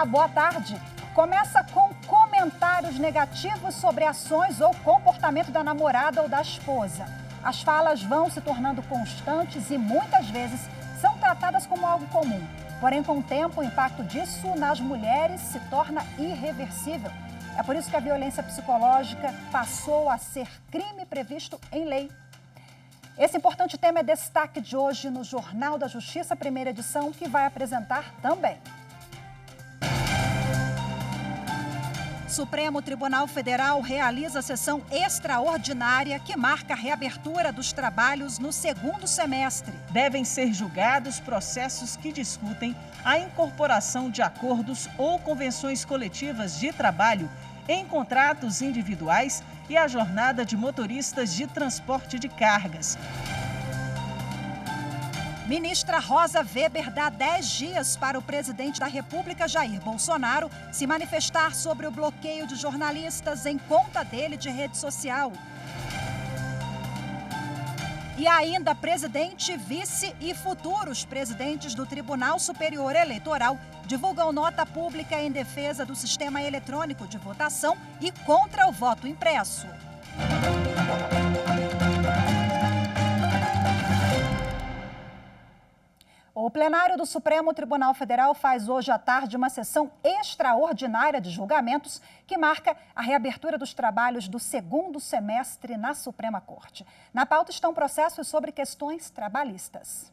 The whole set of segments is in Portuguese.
Olá, boa tarde. Começa com comentários negativos sobre ações ou comportamento da namorada ou da esposa. As falas vão se tornando constantes e muitas vezes são tratadas como algo comum. Porém, com o tempo, o impacto disso nas mulheres se torna irreversível. É por isso que a violência psicológica passou a ser crime previsto em lei. Esse importante tema é destaque de hoje no Jornal da Justiça, primeira edição, que vai apresentar também. Supremo Tribunal Federal realiza sessão extraordinária que marca a reabertura dos trabalhos no segundo semestre. Devem ser julgados processos que discutem a incorporação de acordos ou convenções coletivas de trabalho em contratos individuais e a jornada de motoristas de transporte de cargas. Ministra Rosa Weber dá 10 dias para o presidente da República, Jair Bolsonaro, se manifestar sobre o bloqueio de jornalistas em conta dele de rede social. E ainda presidente, vice e futuros presidentes do Tribunal Superior Eleitoral divulgam nota pública em defesa do sistema eletrônico de votação e contra o voto impresso. O plenário do Supremo Tribunal Federal faz hoje à tarde uma sessão extraordinária de julgamentos que marca a reabertura dos trabalhos do segundo semestre na Suprema Corte. Na pauta estão processos sobre questões trabalhistas.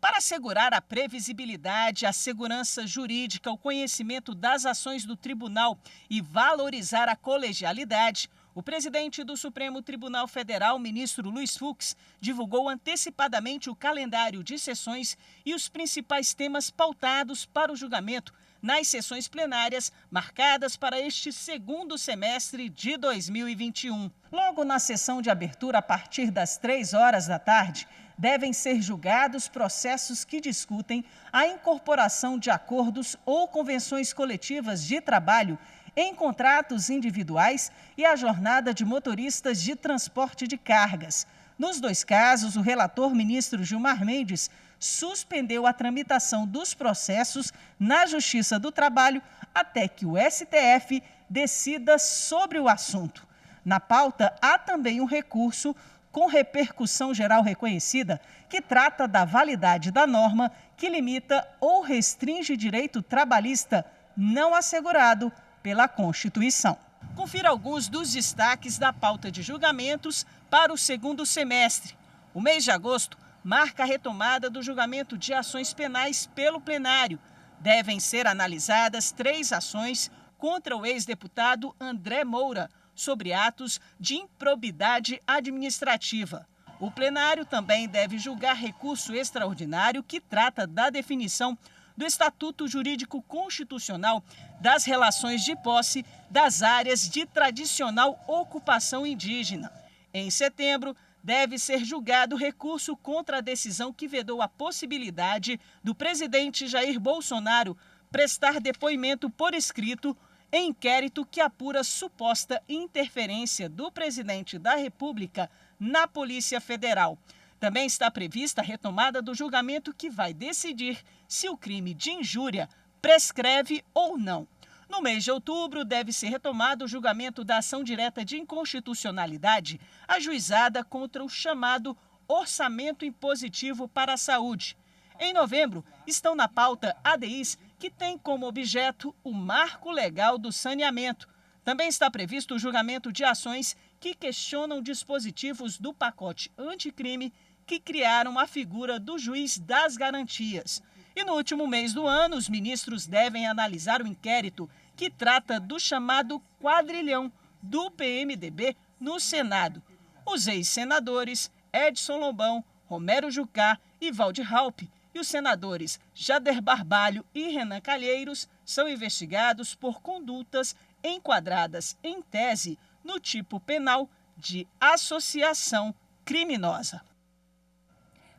Para assegurar a previsibilidade, a segurança jurídica, o conhecimento das ações do tribunal e valorizar a colegialidade, o presidente do Supremo Tribunal Federal, ministro Luiz Fux, divulgou antecipadamente o calendário de sessões e os principais temas pautados para o julgamento nas sessões plenárias marcadas para este segundo semestre de 2021. Logo na sessão de abertura, a partir das 15h, devem ser julgados processos que discutem a incorporação de acordos ou convenções coletivas de trabalho em contratos individuais e a jornada de motoristas de transporte de cargas. Nos dois casos, o relator ministro Gilmar Mendes suspendeu a tramitação dos processos na Justiça do Trabalho até que o STF decida sobre o assunto. Na pauta, há também um recurso com repercussão geral reconhecida que trata da validade da norma que limita ou restringe direito trabalhista não assegurado pela Constituição. Confira alguns dos destaques da pauta de julgamentos para o segundo semestre. O mês de agosto marca a retomada do julgamento de ações penais pelo plenário. Devem ser analisadas 3 ações contra o ex-deputado André Moura sobre atos de improbidade administrativa. O plenário também deve julgar recurso extraordinário que trata da definição do Estatuto Jurídico Constitucional das relações de posse das áreas de tradicional ocupação indígena. Em setembro, deve ser julgado recurso contra a decisão que vedou a possibilidade do presidente Jair Bolsonaro prestar depoimento por escrito em inquérito que apura suposta interferência do presidente da República na Polícia Federal. Também está prevista a retomada do julgamento que vai decidir se o crime de injúria prescreve ou não. No mês de outubro, deve ser retomado o julgamento da ação direta de inconstitucionalidade ajuizada contra o chamado Orçamento Impositivo para a Saúde. Em novembro, estão na pauta ADIs que tem como objeto o marco legal do saneamento. Também está previsto o julgamento de ações que questionam dispositivos do pacote anticrime que criaram a figura do juiz das garantias. E no último mês do ano, os ministros devem analisar o inquérito que trata do chamado quadrilhão do PMDB no Senado. Os ex-senadores Edson Lobão, Romero Jucá e Waldir Raupp e os senadores Jader Barbalho e Renan Calheiros são investigados por condutas enquadradas em tese no tipo penal de associação criminosa.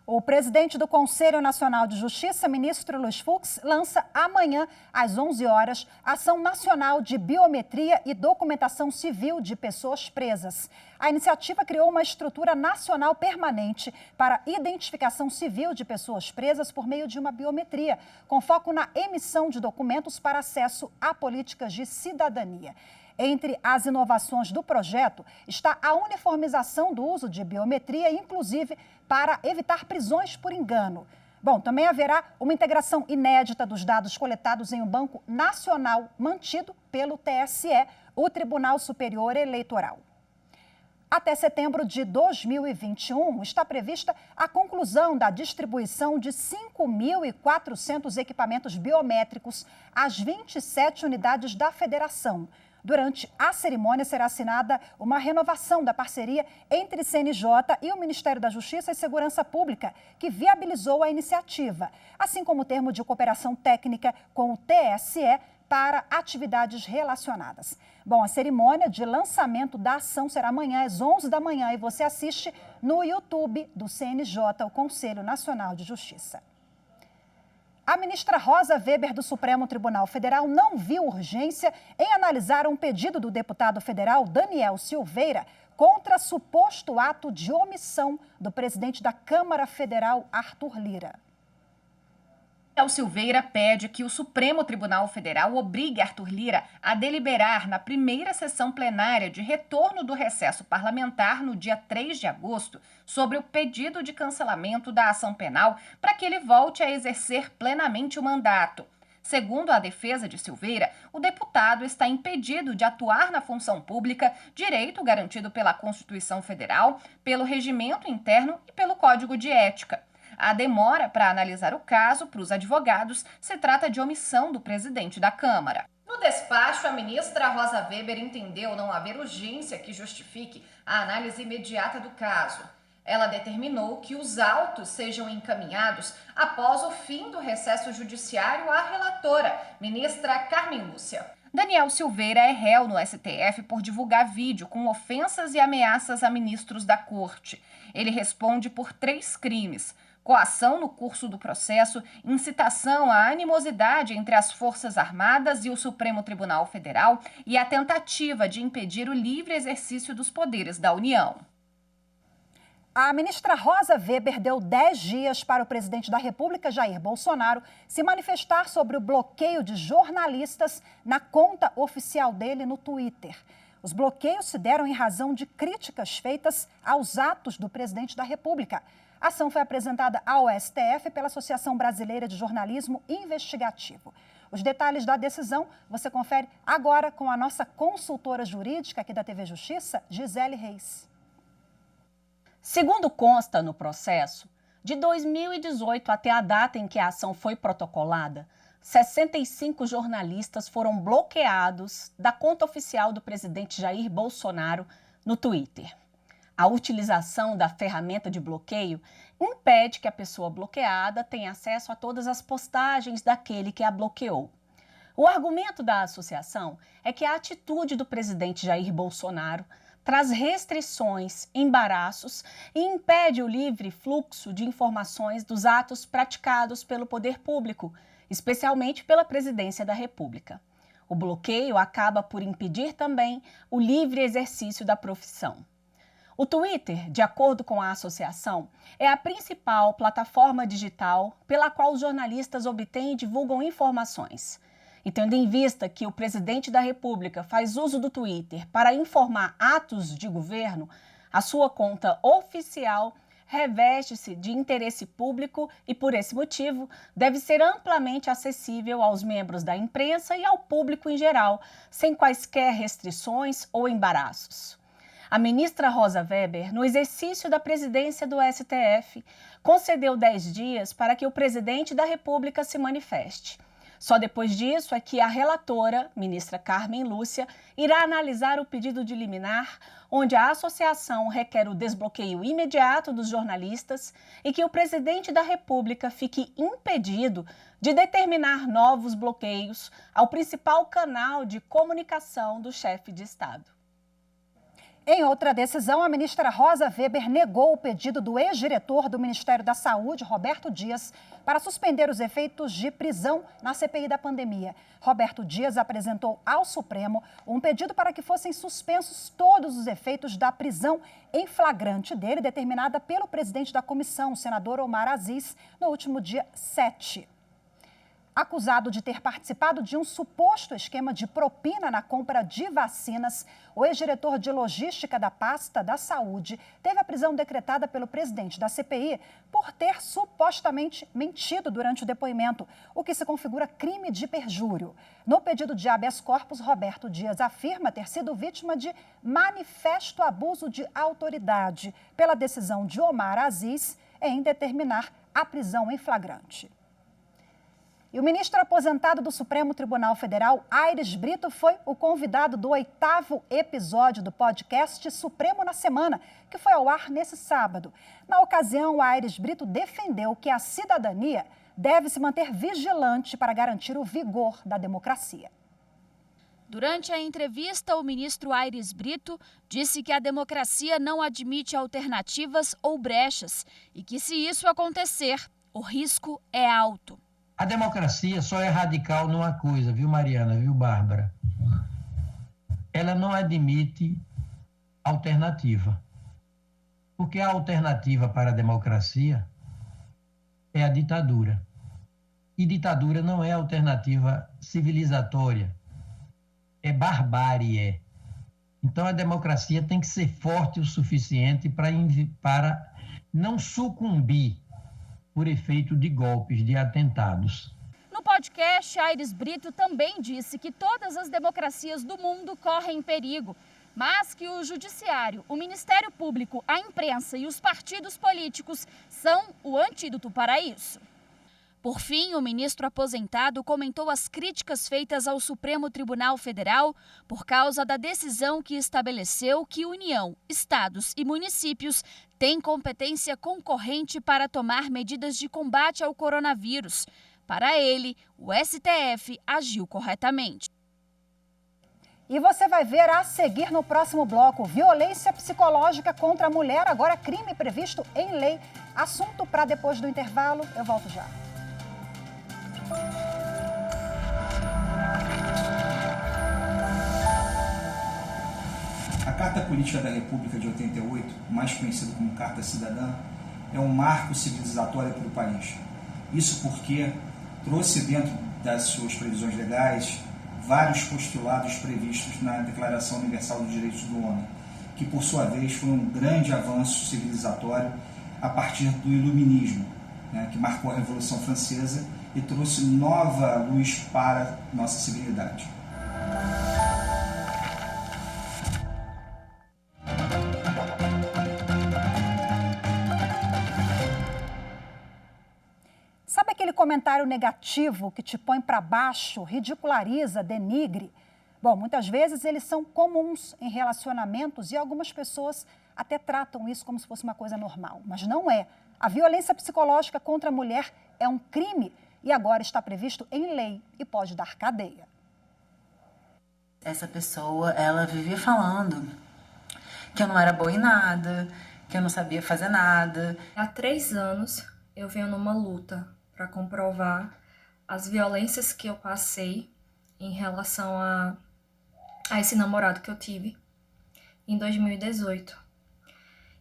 O presidente do Conselho Nacional de Justiça, ministro Luiz Fux, lança amanhã, às 11 horas, a Ação Nacional de Biometria e Documentação Civil de Pessoas Presas. A iniciativa criou uma estrutura nacional permanente para identificação civil de pessoas presas por meio de uma biometria, com foco na emissão de documentos para acesso a políticas de cidadania. Entre as inovações do projeto está a uniformização do uso de biometria, inclusive para evitar prisões por engano. Bom, também haverá uma integração inédita dos dados coletados em um banco nacional mantido pelo TSE, o Tribunal Superior Eleitoral. Até setembro de 2021, está prevista a conclusão da distribuição de 5.400 equipamentos biométricos às 27 unidades da federação. Durante a cerimônia será assinada uma renovação da parceria entre CNJ e o Ministério da Justiça e Segurança Pública, que viabilizou a iniciativa, assim como o termo de cooperação técnica com o TSE para atividades relacionadas. Bom, a cerimônia de lançamento da ação será amanhã às 11 da manhã e você assiste no YouTube do CNJ, o Conselho Nacional de Justiça. A ministra Rosa Weber, do Supremo Tribunal Federal, não viu urgência em analisar um pedido do deputado federal Daniel Silveira contra suposto ato de omissão do presidente da Câmara Federal, Arthur Lira. Daniel Silveira pede que o Supremo Tribunal Federal obrigue Arthur Lira a deliberar na primeira sessão plenária de retorno do recesso parlamentar no dia 3 de agosto sobre o pedido de cancelamento da ação penal para que ele volte a exercer plenamente o mandato. Segundo a defesa de Silveira, o deputado está impedido de atuar na função pública, direito garantido pela Constituição Federal, pelo regimento interno e pelo Código de Ética. A demora para analisar o caso, para os advogados, se trata de omissão do presidente da Câmara. No despacho, a ministra Rosa Weber entendeu não haver urgência que justifique a análise imediata do caso. Ela determinou que os autos sejam encaminhados após o fim do recesso judiciário à relatora, ministra Carmen Lúcia. Daniel Silveira é réu no STF por divulgar vídeo com ofensas e ameaças a ministros da Corte. Ele responde por 3 crimes: coação no curso do processo, incitação à animosidade entre as Forças Armadas e o Supremo Tribunal Federal e a tentativa de impedir o livre exercício dos poderes da União. A ministra Rosa Weber deu 10 dias para o presidente da República, Jair Bolsonaro, se manifestar sobre o bloqueio de jornalistas na conta oficial dele no Twitter. Os bloqueios se deram em razão de críticas feitas aos atos do presidente da República. A ação foi apresentada ao STF pela Associação Brasileira de Jornalismo Investigativo. Os detalhes da decisão você confere agora com a nossa consultora jurídica aqui da TV Justiça, Gisele Reis. Segundo consta no processo, de 2018 até a data em que a ação foi protocolada, 65 jornalistas foram bloqueados da conta oficial do presidente Jair Bolsonaro no Twitter. A utilização da ferramenta de bloqueio impede que a pessoa bloqueada tenha acesso a todas as postagens daquele que a bloqueou. O argumento da associação é que a atitude do presidente Jair Bolsonaro traz restrições, embaraços e impede o livre fluxo de informações dos atos praticados pelo poder público, especialmente pela Presidência da República. O bloqueio acaba por impedir também o livre exercício da profissão. O Twitter, de acordo com a associação, é a principal plataforma digital pela qual os jornalistas obtêm e divulgam informações. E tendo em vista que o presidente da República faz uso do Twitter para informar atos de governo, a sua conta oficial reveste-se de interesse público e, por esse motivo, deve ser amplamente acessível aos membros da imprensa e ao público em geral, sem quaisquer restrições ou embaraços. A ministra Rosa Weber, no exercício da presidência do STF, concedeu 10 dias para que o presidente da República se manifeste. Só depois disso é que a relatora, ministra Carmen Lúcia, irá analisar o pedido de liminar, onde a associação requer o desbloqueio imediato dos jornalistas e que o presidente da República fique impedido de determinar novos bloqueios ao principal canal de comunicação do chefe de Estado. Em outra decisão, a ministra Rosa Weber negou o pedido do ex-diretor do Ministério da Saúde, Roberto Dias, para suspender os efeitos de prisão na CPI da pandemia. Roberto Dias apresentou ao Supremo um pedido para que fossem suspensos todos os efeitos da prisão em flagrante dele, determinada pelo presidente da comissão, o senador Omar Aziz, no último dia 7. Acusado de ter participado de um suposto esquema de propina na compra de vacinas, o ex-diretor de logística da pasta da Saúde teve a prisão decretada pelo presidente da CPI por ter supostamente mentido durante o depoimento, o que se configura crime de perjúrio. No pedido de habeas corpus, Roberto Dias afirma ter sido vítima de manifesto abuso de autoridade pela decisão de Omar Aziz em determinar a prisão em flagrante. E o ministro aposentado do Supremo Tribunal Federal, Aires Brito, foi o convidado do 8º episódio do podcast Supremo na Semana, que foi ao ar nesse sábado. Na ocasião, Aires Brito defendeu que a cidadania deve se manter vigilante para garantir o vigor da democracia. Durante a entrevista, o ministro Aires Brito disse que a democracia não admite alternativas ou brechas e que, se isso acontecer, o risco é alto. A democracia só é radical numa coisa, viu, Mariana, viu, Bárbara? Ela não admite alternativa. Porque a alternativa para a democracia é a ditadura. E ditadura não é alternativa civilizatória, é barbárie. Então a democracia tem que ser forte o suficiente para não sucumbir por efeito de golpes, de atentados. No podcast, Aires Brito também disse que todas as democracias do mundo correm perigo, mas que o judiciário, o Ministério Público, a imprensa e os partidos políticos são o antídoto para isso. Por fim, o ministro aposentado comentou as críticas feitas ao Supremo Tribunal Federal por causa da decisão que estabeleceu que União, estados e municípios têm competência concorrente para tomar medidas de combate ao coronavírus. Para ele, o STF agiu corretamente. E você vai ver a seguir no próximo bloco: violência psicológica contra a mulher, agora crime previsto em lei. Assunto para depois do intervalo. Eu volto já. A Carta Política da República de 88, mais conhecida como Carta Cidadã, é um marco civilizatório para o país. Isso porque trouxe dentro das suas previsões legais vários postulados previstos na Declaração Universal dos Direitos do Homem, que por sua vez foi um grande avanço civilizatório a partir do Iluminismo, que marcou a Revolução Francesa e trouxe nova luz para nossa civilidade. Sabe aquele comentário negativo que te põe para baixo, ridiculariza, denigre? Bom, muitas vezes eles são comuns em relacionamentos e algumas pessoas até tratam isso como se fosse uma coisa normal, mas não é. A violência psicológica contra a mulher é um crime e agora está previsto em lei e pode dar cadeia. Essa pessoa, ela vivia falando que eu não era boa em nada, que eu não sabia fazer nada. Há 3 anos eu venho numa luta para comprovar as violências que eu passei em relação a esse namorado que eu tive em 2018.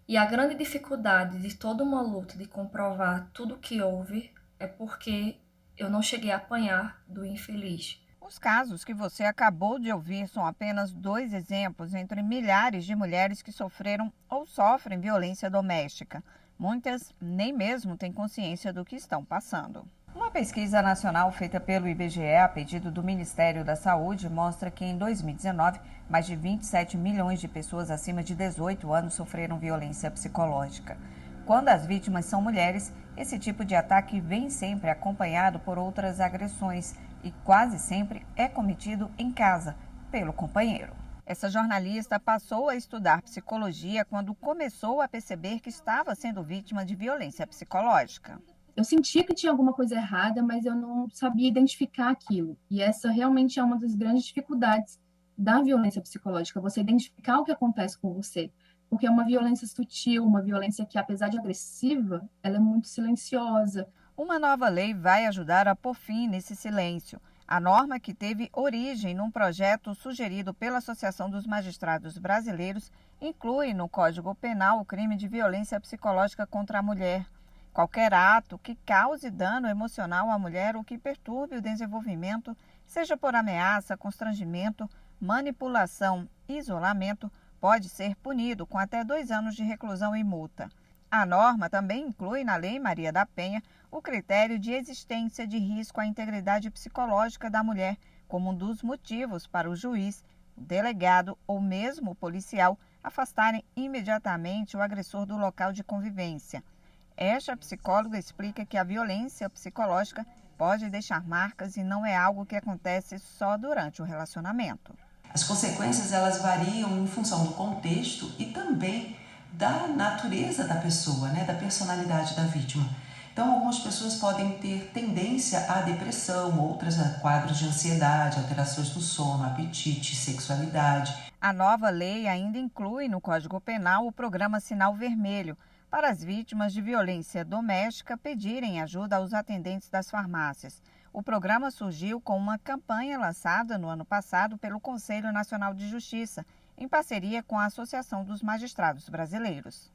E a grande dificuldade de toda uma luta de comprovar tudo o que houve é porque eu não cheguei a apanhar do infeliz. Os casos que você acabou de ouvir são apenas 2 exemplos entre milhares de mulheres que sofreram ou sofrem violência doméstica. Muitas nem mesmo têm consciência do que estão passando. Uma pesquisa nacional feita pelo IBGE a pedido do Ministério da Saúde mostra que em 2019, mais de 27 milhões de pessoas acima de 18 anos sofreram violência psicológica. Quando as vítimas são mulheres, esse tipo de ataque vem sempre acompanhado por outras agressões e quase sempre é cometido em casa, pelo companheiro. Essa jornalista passou a estudar psicologia quando começou a perceber que estava sendo vítima de violência psicológica. Eu sentia que tinha alguma coisa errada, mas eu não sabia identificar aquilo. E essa realmente é uma das grandes dificuldades da violência psicológica, você identificar o que acontece com você. Porque é uma violência sutil, uma violência que, apesar de agressiva, ela é muito silenciosa. Uma nova lei vai ajudar a pôr fim nesse silêncio. A norma, que teve origem num projeto sugerido pela Associação dos Magistrados Brasileiros, inclui no Código Penal o crime de violência psicológica contra a mulher. Qualquer ato que cause dano emocional à mulher ou que perturbe o desenvolvimento, seja por ameaça, constrangimento, manipulação, isolamento, pode ser punido com até 2 anos de reclusão e multa. A norma também inclui na Lei Maria da Penha o critério de existência de risco à integridade psicológica da mulher como um dos motivos para o juiz, o delegado ou mesmo o policial afastarem imediatamente o agressor do local de convivência. Esta psicóloga explica que a violência psicológica pode deixar marcas e não é algo que acontece só durante o relacionamento. As consequências, elas variam em função do contexto e também da natureza da pessoa, né, da personalidade da vítima. Então, algumas pessoas podem ter tendência à depressão, outras a quadros de ansiedade, alterações do sono, apetite, sexualidade. A nova lei ainda inclui no Código Penal o programa Sinal Vermelho, para as vítimas de violência doméstica pedirem ajuda aos atendentes das farmácias. O programa surgiu com uma campanha lançada no ano passado pelo Conselho Nacional de Justiça, em parceria com a Associação dos Magistrados Brasileiros.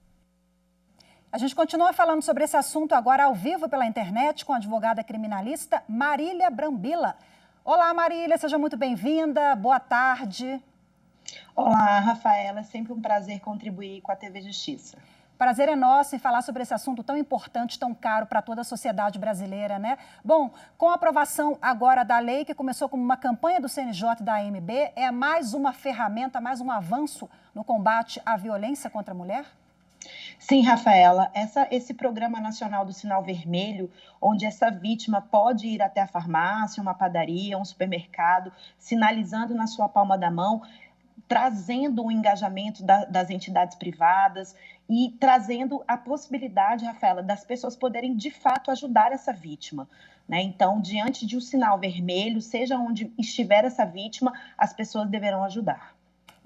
A gente continua falando sobre esse assunto agora ao vivo pela internet com a advogada criminalista Marília Brambila. Olá, Marília, seja muito bem-vinda, boa tarde. Olá, Rafaela, é sempre um prazer contribuir com a TV Justiça. Prazer é nosso em falar sobre esse assunto tão importante, tão caro para toda a sociedade brasileira, né? Bom, com a aprovação agora da lei, que começou como uma campanha do CNJ e da AMB, é mais uma ferramenta, mais um avanço no combate à violência contra a mulher? Sim, Rafaela, esse Programa Nacional do Sinal Vermelho, onde essa vítima pode ir até a farmácia, uma padaria, um supermercado, sinalizando na sua palma da mão, trazendo o engajamento das entidades privadas e trazendo a possibilidade, Rafaela, das pessoas poderem, de fato, ajudar essa vítima, né? Então, diante de um sinal vermelho, seja onde estiver essa vítima, as pessoas deverão ajudar.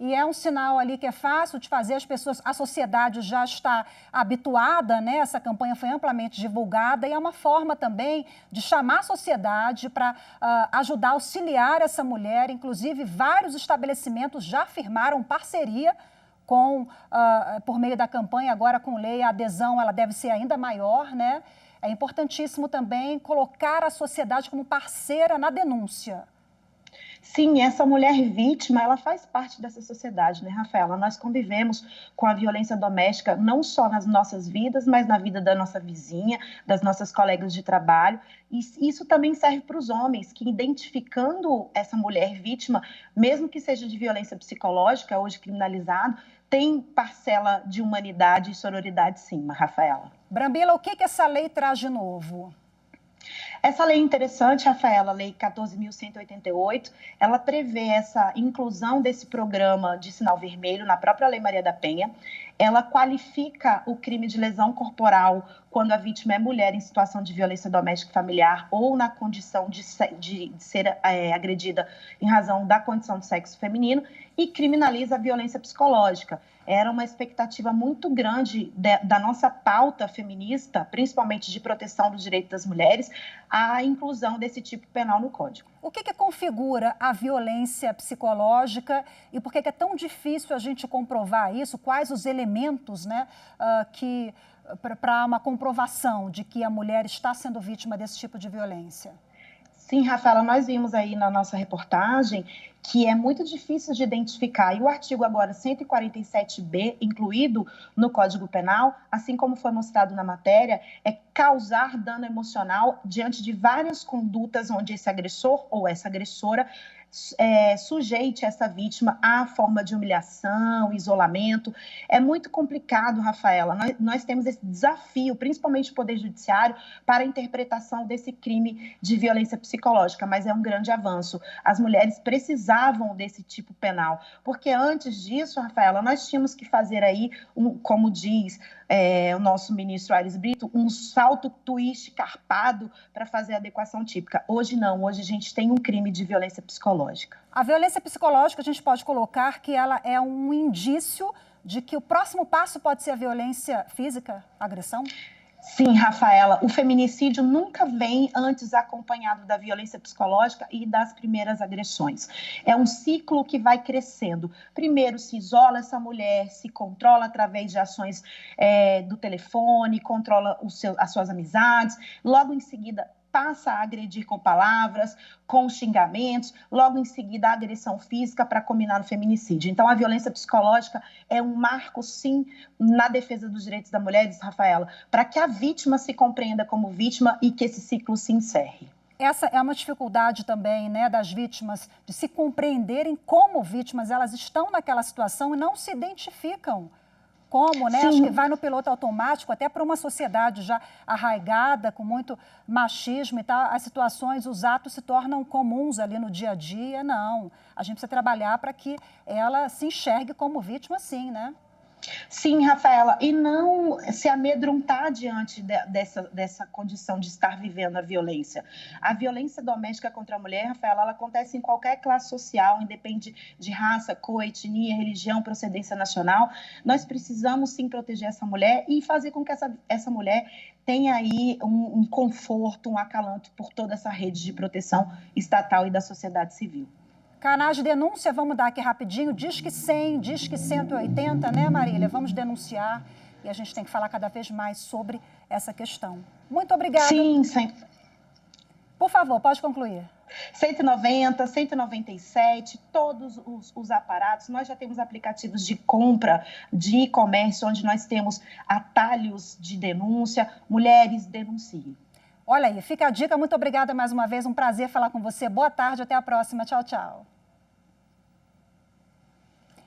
E é um sinal ali que é fácil de fazer, a sociedade já está habituada, né? Essa campanha foi amplamente divulgada e é uma forma também de chamar a sociedade para ajudar, auxiliar essa mulher. Inclusive, vários estabelecimentos já firmaram parceria por meio da campanha, agora com lei, a adesão ela deve ser ainda maior, né? É importantíssimo também colocar a sociedade como parceira na denúncia. Sim, essa mulher vítima, ela faz parte dessa sociedade, né, Rafaela? Nós convivemos com a violência doméstica não só nas nossas vidas, mas na vida da nossa vizinha, das nossas colegas de trabalho. E isso também serve para os homens, que identificando essa mulher vítima, mesmo que seja de violência psicológica, hoje criminalizado, tem parcela de humanidade e sororidade, sim, Rafaela. Brambila, o que essa lei traz de novo? Essa lei é interessante, Rafaela, a Lei 14.188, ela prevê essa inclusão desse programa de sinal vermelho na própria Lei Maria da Penha. Ela qualifica o crime de lesão corporal quando a vítima é mulher em situação de violência doméstica e familiar ou na condição de ser agredida em razão da condição de sexo feminino e criminaliza a violência psicológica. Era uma expectativa muito grande da nossa pauta feminista, principalmente de proteção dos direitos das mulheres, a inclusão desse tipo penal no Código. O que configura a violência psicológica e por que é tão difícil a gente comprovar isso? Quais os elementos, né, para uma comprovação de que a mulher está sendo vítima desse tipo de violência? Sim, Rafaela, nós vimos aí na nossa reportagem que é muito difícil de identificar. E o artigo agora 147b, incluído no Código Penal, assim como foi mostrado na matéria, é causar dano emocional diante de várias condutas onde esse agressor ou essa agressora sujeite essa vítima à forma de humilhação, isolamento. É muito complicado, Rafaela. Nós temos esse desafio, principalmente o Poder Judiciário, para a interpretação desse crime de violência psicológica, mas é um grande avanço. As mulheres precisam precisavam desse tipo penal, porque antes disso, Rafaela, nós tínhamos que fazer aí, como diz o nosso ministro Aires Brito, um salto twist carpado para fazer a adequação típica. Hoje não, hoje a gente tem um crime de violência psicológica. A violência psicológica, a gente pode colocar que ela é um indício de que o próximo passo pode ser a violência física, a agressão? Sim, Rafaela, o feminicídio nunca vem antes acompanhado da violência psicológica e das primeiras agressões. É um ciclo que vai crescendo. Primeiro se isola essa mulher, se controla através de ações do telefone, controla as suas amizades, logo em seguida passa a agredir com palavras, com xingamentos, logo em seguida a agressão física para culminar no feminicídio. Então, a violência psicológica é um marco, sim, na defesa dos direitos da mulher, Rafaela, para que a vítima se compreenda como vítima e que esse ciclo se encerre. Essa é uma dificuldade também, né, das vítimas, de se compreenderem como vítimas, elas estão naquela situação e não se identificam. Como, né? Sim. Acho que vai no piloto automático, até para uma sociedade já arraigada, com muito machismo e tal, as situações, os atos se tornam comuns ali no dia a dia. Não, a gente precisa trabalhar para que ela se enxergue como vítima, sim, né? Sim, Rafaela, e não se amedrontar diante dessa condição de estar vivendo a violência. A violência doméstica contra a mulher, Rafaela, ela acontece em qualquer classe social, independe de raça, cor, etnia, religião, procedência nacional. Nós precisamos, sim, proteger essa mulher e fazer com que essa mulher tenha aí um conforto, um acalanto por toda essa rede de proteção estatal e da sociedade civil. Canais de denúncia, vamos dar aqui rapidinho, Disque 100, Disque 180, né, Marília? Vamos denunciar e a gente tem que falar cada vez mais sobre essa questão. Muito obrigada. Sim, sim. Por favor, pode concluir. 190, 197, todos os aparatos. Nós já temos aplicativos de compra, de e-commerce, onde nós temos atalhos de denúncia. Mulheres, denunciem. Olha aí, fica a dica. Muito obrigada mais uma vez. Um prazer falar com você. Boa tarde, até a próxima. Tchau, tchau.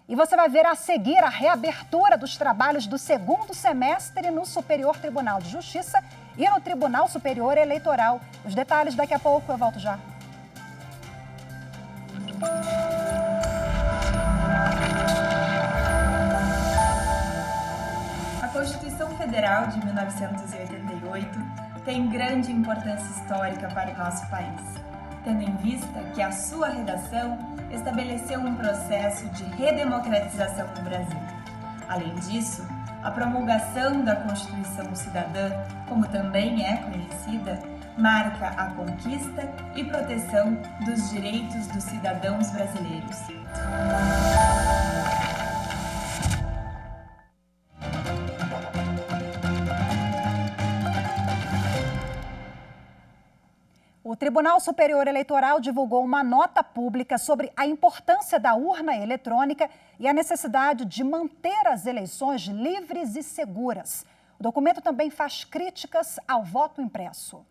E você vai ver a seguir a reabertura dos trabalhos do segundo semestre no Superior Tribunal de Justiça e no Tribunal Superior Eleitoral. Os detalhes daqui a pouco, eu volto já. A Constituição Federal de 1988 tem grande importância histórica para o nosso país, tendo em vista que a sua redação estabeleceu um processo de redemocratização no Brasil. Além disso, a promulgação da Constituição Cidadã, como também é conhecida, marca a conquista e proteção dos direitos dos cidadãos brasileiros. O Tribunal Superior Eleitoral divulgou uma nota pública sobre a importância da urna eletrônica e a necessidade de manter as eleições livres e seguras. O documento também faz críticas ao voto impresso.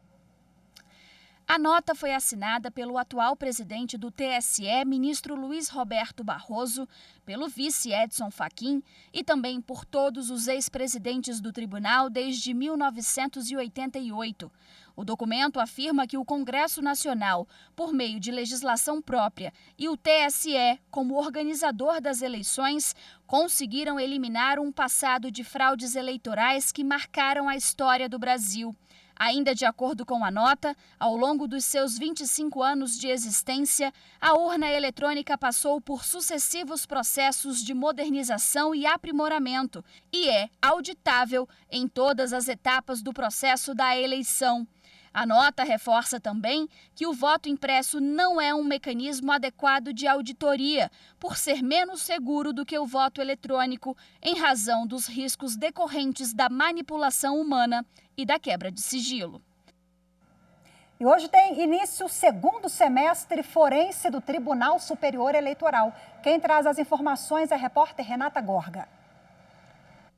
A nota foi assinada pelo atual presidente do TSE, ministro Luiz Roberto Barroso, pelo vice Edson Fachin e também por todos os ex-presidentes do tribunal desde 1988. O documento afirma que o Congresso Nacional, por meio de legislação própria, e o TSE, como organizador das eleições, conseguiram eliminar um passado de fraudes eleitorais que marcaram a história do Brasil. Ainda de acordo com a nota, ao longo dos seus 25 anos de existência, a urna eletrônica passou por sucessivos processos de modernização e aprimoramento e é auditável em todas as etapas do processo da eleição. A nota reforça também que o voto impresso não é um mecanismo adequado de auditoria, por ser menos seguro do que o voto eletrônico, em razão dos riscos decorrentes da manipulação humana e da quebra de sigilo. E hoje tem início o segundo semestre forense do Tribunal Superior Eleitoral. Quem traz as informações é a repórter Renata Gorga.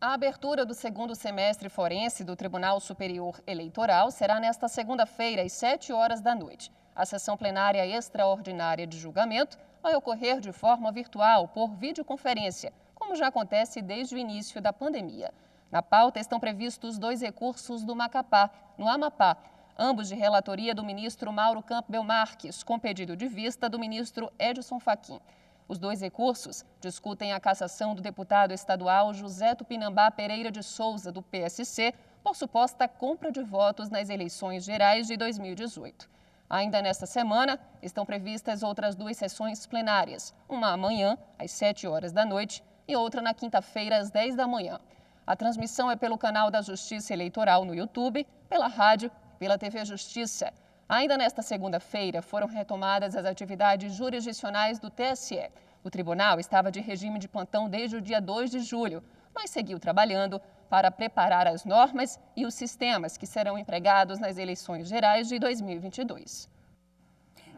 A abertura do segundo semestre forense do Tribunal Superior Eleitoral será nesta segunda-feira, às 7 horas da noite. A sessão plenária extraordinária de julgamento vai ocorrer de forma virtual, por videoconferência, como já acontece desde o início da pandemia. Na pauta estão previstos 2 recursos do Macapá, no Amapá. ambos de relatoria do ministro Mauro Campbell Marques, com pedido de vista do ministro Edson Fachin. Os dois recursos discutem a cassação do deputado estadual José Tupinambá Pereira de Souza, do PSC, por suposta compra de votos nas eleições gerais de 2018. Ainda nesta semana, estão previstas outras 2 sessões plenárias, uma amanhã, às 7 horas da noite, e outra na quinta-feira, às 10 da manhã. A transmissão é pelo canal da Justiça Eleitoral no YouTube, pela rádio e pela TV Justiça. Ainda nesta segunda-feira, foram retomadas as atividades jurisdicionais do TSE. O tribunal estava de regime de plantão desde o dia 2 de julho, mas seguiu trabalhando para preparar as normas e os sistemas que serão empregados nas eleições gerais de 2022.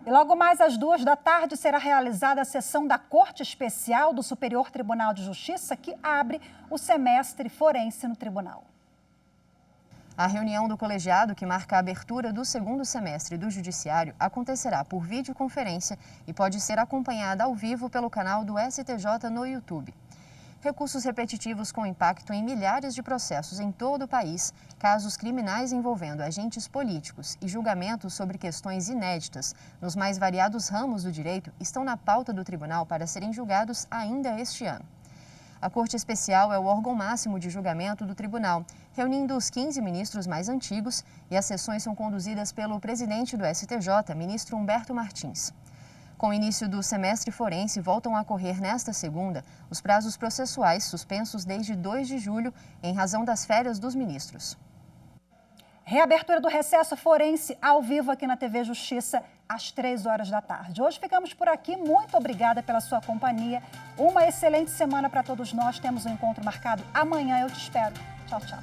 E logo mais às 2 da tarde será realizada a sessão da Corte Especial do Superior Tribunal de Justiça, que abre o semestre forense no tribunal. A reunião do colegiado, que marca a abertura do segundo semestre do Judiciário, acontecerá por videoconferência e pode ser acompanhada ao vivo pelo canal do STJ no YouTube. Recursos repetitivos com impacto em milhares de processos em todo o país, casos criminais envolvendo agentes políticos e julgamentos sobre questões inéditas nos mais variados ramos do direito estão na pauta do tribunal para serem julgados ainda este ano. A Corte Especial é o órgão máximo de julgamento do tribunal, reunindo os 15 ministros mais antigos, e as sessões são conduzidas pelo presidente do STJ, ministro Humberto Martins. Com o início do semestre forense, voltam a correr nesta segunda os prazos processuais suspensos desde 2 de julho, em razão das férias dos ministros. Reabertura do recesso forense ao vivo aqui na TV Justiça, às 3 horas da tarde. Hoje ficamos por aqui. Muito obrigada pela sua companhia. Uma excelente semana para todos nós. Temos um encontro marcado amanhã. Eu te espero. Tchau, tchau.